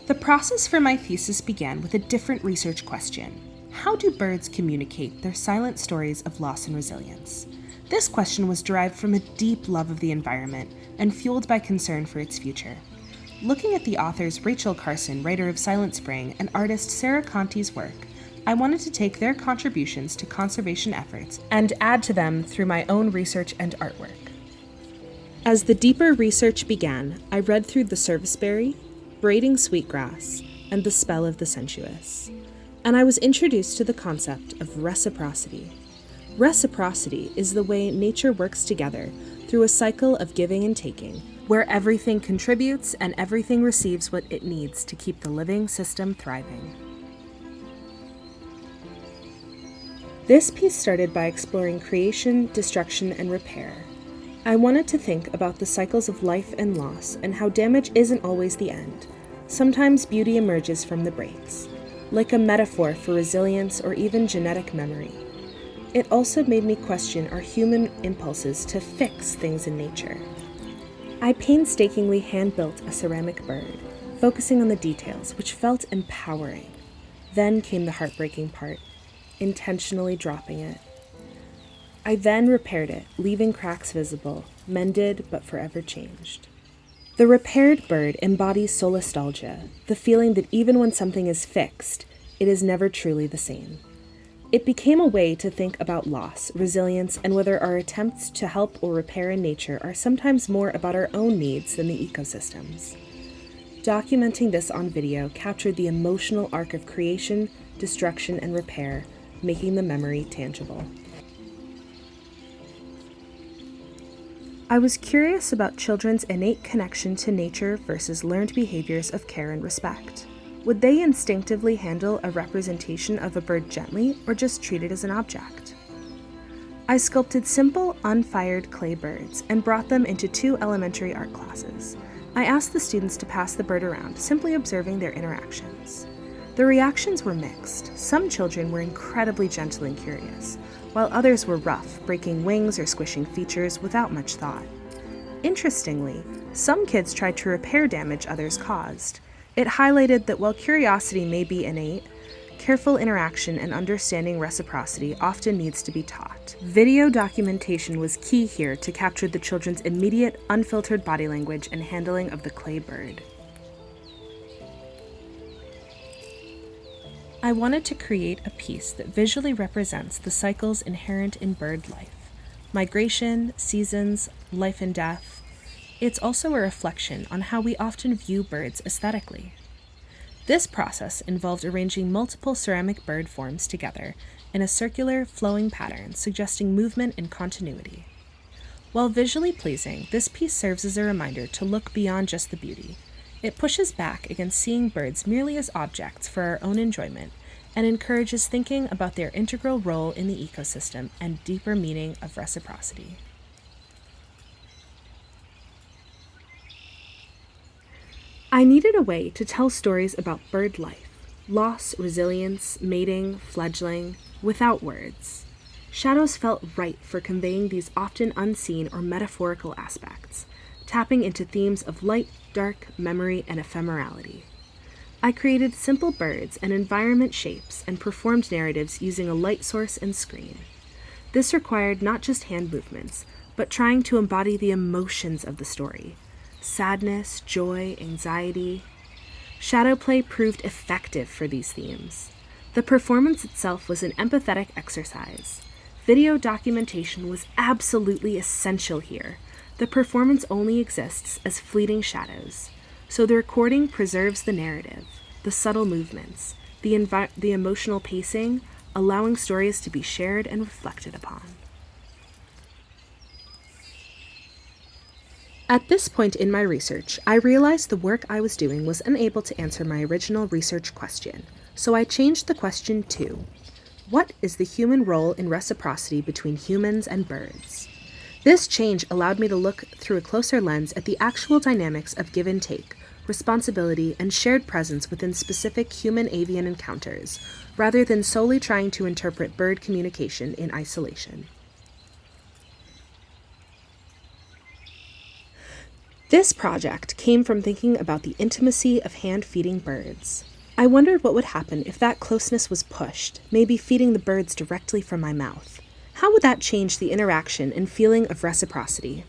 The process for my thesis began with a different research question. How do birds communicate their silent stories of loss and resilience? This question was derived from a deep love of the environment and fueled by concern for its future. Looking at the authors Rachel Carson, writer of Silent Spring, and artist Sarah Conti's work, I wanted to take their contributions to conservation efforts and add to them through my own research and artwork. As the deeper research began, I read through The Serviceberry, Braiding Sweetgrass, and The Spell of the Sensuous, and I was introduced to the concept of reciprocity. Reciprocity is the way nature works together through a cycle of giving and taking, where everything contributes and everything receives what it needs to keep the living system thriving. This piece started by exploring creation, destruction, and repair. I wanted to think about the cycles of life and loss and how damage isn't always the end. Sometimes beauty emerges from the breaks, like a metaphor for resilience or even genetic memory. It also made me question our human impulses to fix things in nature. I painstakingly hand-built a ceramic bird, focusing on the details, which felt empowering. Then came the heartbreaking part, intentionally dropping it. I then repaired it, leaving cracks visible, mended but forever changed. The repaired bird embodies solastalgia, the feeling that even when something is fixed, it is never truly the same. It became a way to think about loss, resilience, and whether our attempts to help or repair in nature are sometimes more about our own needs than the ecosystems. Documenting this on video captured the emotional arc of creation, destruction, and repair, making the memory tangible. I was curious about children's innate connection to nature versus learned behaviors of care and respect. Would they instinctively handle a representation of a bird gently or just treat it as an object? I sculpted simple, unfired clay birds and brought them into 2 elementary art classes. I asked the students to pass the bird around, simply observing their interactions. The reactions were mixed. Some children were incredibly gentle and curious, while others were rough, breaking wings or squishing features without much thought. Interestingly, some kids tried to repair damage others caused. It highlighted that while curiosity may be innate, careful interaction and understanding reciprocity often needs to be taught. Video documentation was key here to capture the children's immediate, unfiltered body language and handling of the clay bird. I wanted to create a piece that visually represents the cycles inherent in bird life: migration, seasons, life and death. It's also a reflection on how we often view birds aesthetically. This process involved arranging multiple ceramic bird forms together in a circular, flowing pattern suggesting movement and continuity. While visually pleasing, this piece serves as a reminder to look beyond just the beauty. It pushes back against seeing birds merely as objects for our own enjoyment and encourages thinking about their integral role in the ecosystem and deeper meaning of reciprocity. I needed a way to tell stories about bird life, loss, resilience, mating, fledgling, without words. Shadows felt right for conveying these often unseen or metaphorical aspects, tapping into themes of light, dark, memory, and ephemerality. I created simple birds and environment shapes and performed narratives using a light source and screen. This required not just hand movements, but trying to embody the emotions of the story: sadness, joy, anxiety. Shadow play proved effective for these themes. The performance itself was an empathetic exercise. Video documentation was absolutely essential here. The performance only exists as fleeting shadows, so the recording preserves the narrative, the subtle movements, the emotional pacing, allowing stories to be shared and reflected upon. At this point in my research, I realized the work I was doing was unable to answer my original research question, so I changed the question to, what is the human role in reciprocity between humans and birds? This change allowed me to look through a closer lens at the actual dynamics of give and take, responsibility, and shared presence within specific human-avian encounters, rather than solely trying to interpret bird communication in isolation. This project came from thinking about the intimacy of hand-feeding birds. I wondered what would happen if that closeness was pushed, maybe feeding the birds directly from my mouth. How would that change the interaction and feeling of reciprocity?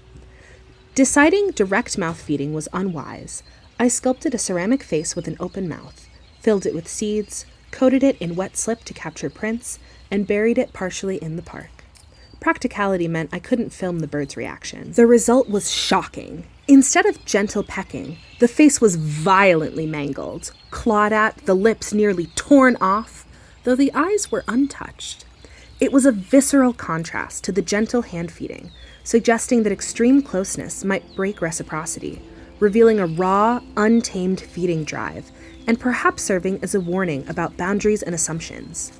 Deciding direct mouth feeding was unwise, I sculpted a ceramic face with an open mouth, filled it with seeds, coated it in wet slip to capture prints, and buried it partially in the park. Practicality meant I couldn't film the bird's reaction. The result was shocking. Instead of gentle pecking, the face was violently mangled, clawed at, the lips nearly torn off, though the eyes were untouched. It was a visceral contrast to the gentle hand feeding, suggesting that extreme closeness might break reciprocity, revealing a raw, untamed feeding drive, and perhaps serving as a warning about boundaries and assumptions.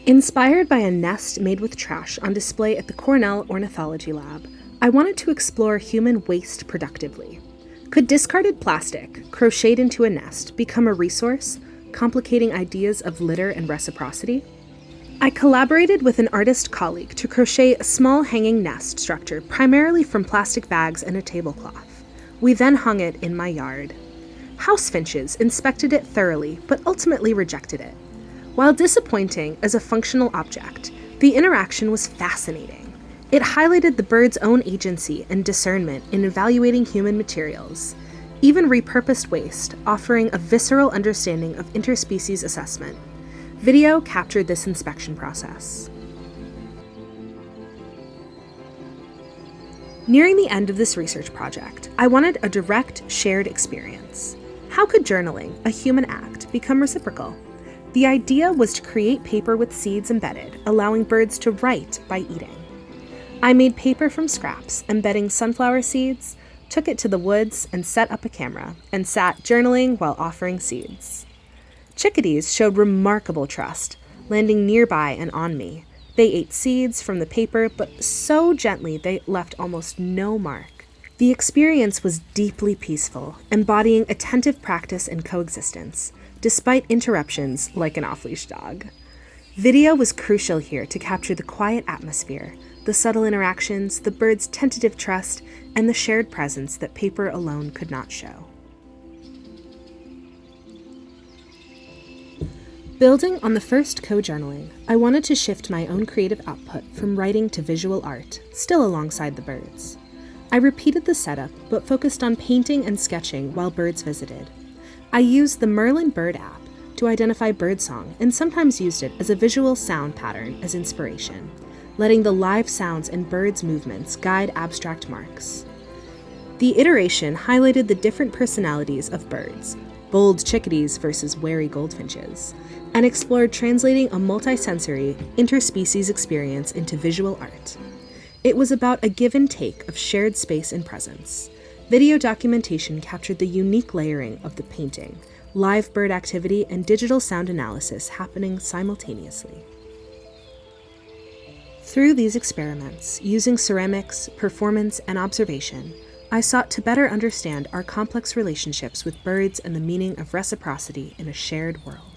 Inspired by a nest made with trash on display at the Cornell Ornithology Lab, I wanted to explore human waste productively. Could discarded plastic, crocheted into a nest, become a resource, complicating ideas of litter and reciprocity? I collaborated with an artist colleague to crochet a small hanging nest structure primarily from plastic bags and a tablecloth. We then hung it in my yard. House finches inspected it thoroughly, but ultimately rejected it. While disappointing as a functional object, the interaction was fascinating. It highlighted the bird's own agency and discernment in evaluating human materials, even repurposed waste, offering a visceral understanding of interspecies assessment. Video captured this inspection process. Nearing the end of this research project, I wanted a direct, shared experience. How could journaling, a human act, become reciprocal? The idea was to create paper with seeds embedded, allowing birds to write by eating. I made paper from scraps, embedding sunflower seeds, took it to the woods and set up a camera, and sat journaling while offering seeds. Chickadees showed remarkable trust, landing nearby and on me. They ate seeds from the paper, but so gently they left almost no mark. The experience was deeply peaceful, embodying attentive practice and coexistence, despite interruptions like an off-leash dog. Video was crucial here to capture the quiet atmosphere, the subtle interactions, the bird's tentative trust, and the shared presence that paper alone could not show. Building on the first co-journaling, I wanted to shift my own creative output from writing to visual art, still alongside the birds. I repeated the setup, but focused on painting and sketching while birds visited. I used the Merlin Bird app to identify birdsong and sometimes used it as a visual sound pattern as inspiration, letting the live sounds and birds' movements guide abstract marks. The iteration highlighted the different personalities of birds, bold chickadees versus wary goldfinches, and explored translating a multisensory, interspecies experience into visual art. It was about a give and take of shared space and presence. Video documentation captured the unique layering of the painting, live bird activity, and digital sound analysis happening simultaneously. Through these experiments, using ceramics, performance, and observation, I sought to better understand our complex relationships with birds and the meaning of reciprocity in a shared world.